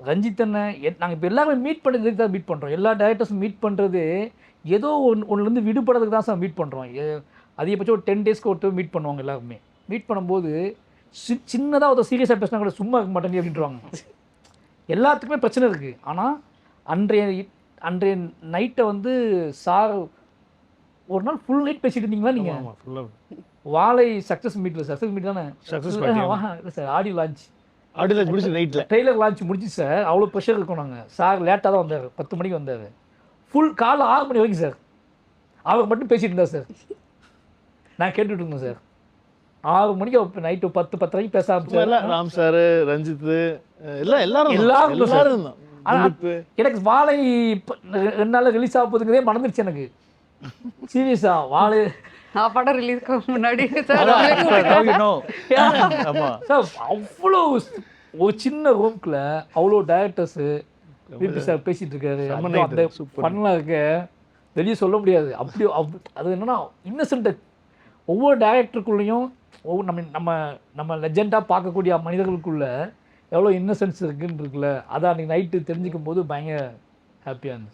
ரஞ்சித் அண்ணன் நாங்கள் இப்போ எல்லாருமே மீட் பண்ணுறதுக்கு தான் மீட் பண்ணுறோம். எல்லா டேரக்டர்ஸும் மீட் பண்ணுறது ஏதோ ஒன்றுலேருந்து விடுபடுறதுக்கு தான் சார் மீட் பண்ணுறோம். அதிகபட்சம் ஒரு 10 டேஸ்க்கு ஒரு மீட் பண்ணுவாங்க எல்லாருமே. மீட் பண்ணும்போது சின்னதாக ஒரு சீரியஸாக பேசினா கூட சும்மா இருக்க மாட்டேங்க அப்படின்ட்டுருவாங்க. எல்லாத்துக்குமே பிரச்சனை இருக்குது. ஆனால் அன்றைய நைட்டை வந்து சார் ஒரு நாள் ஃபுல் நைட் பேசிட்டு இருந்தீங்களா நீங்கள்? வாழை சக்ஸஸ் மீட்டில் சக்ஸஸ் மீட் தானே? இல்லை சார், ஆடியோ லான்ச் முடிச்சு நைட்டில் ட்ரெய்லர் லான்ச் முடிச்சு சார். அவ்வளோ ப்ரெஷர் இருக்கும். நாங்கள் சார் லேட்டாக தான் வந்தார், 10 மணிக்கு வந்தார். ஃபுல் காலைல 6 மணி வரைக்கும் சார் அவர் மட்டும் பேசிட்டு இருந்தார் சார். நான் கேட்டுட்டு இருந்தேன் சார். 6 மணிக்கு நைட்டு 10 வரைக்கும் பேச ஆரம்பிச்சார். ராம் சார், ரஞ்சித் எல்லாரும் எனக்கு வாழை 2 நாள் ரிலீஸ் ஆக போகுதுங்கிறதே மறந்துடுச்சு எனக்கு. சீரியஸா வாழை படம் ரிலீஸ்க்கு முன்னாடி அவ்வளோ ஒரு சின்ன ரூம்குள்ள அவ்வளோ டைரக்டர்ஸு சார் பேசிட்டு இருக்காரு. அந்த பண்ணலாம் இருக்க வெளியே சொல்ல முடியாது. அப்படி அது என்னன்னா இன்னசென்ட். ஒவ்வொரு டைரக்டருக்குள்ளேயும் நம்ம லெஜெண்டாக பார்க்கக்கூடிய மனிதர்களுக்குள்ள எவ்வளோ இன்னசென்ஸ் இருக்குன்னு இருக்குல்ல. அதை அன்றைக்கி நைட்டு தெரிஞ்சுக்கும் போது பயங்கர ஹாப்பியாக இருந்துச்சு.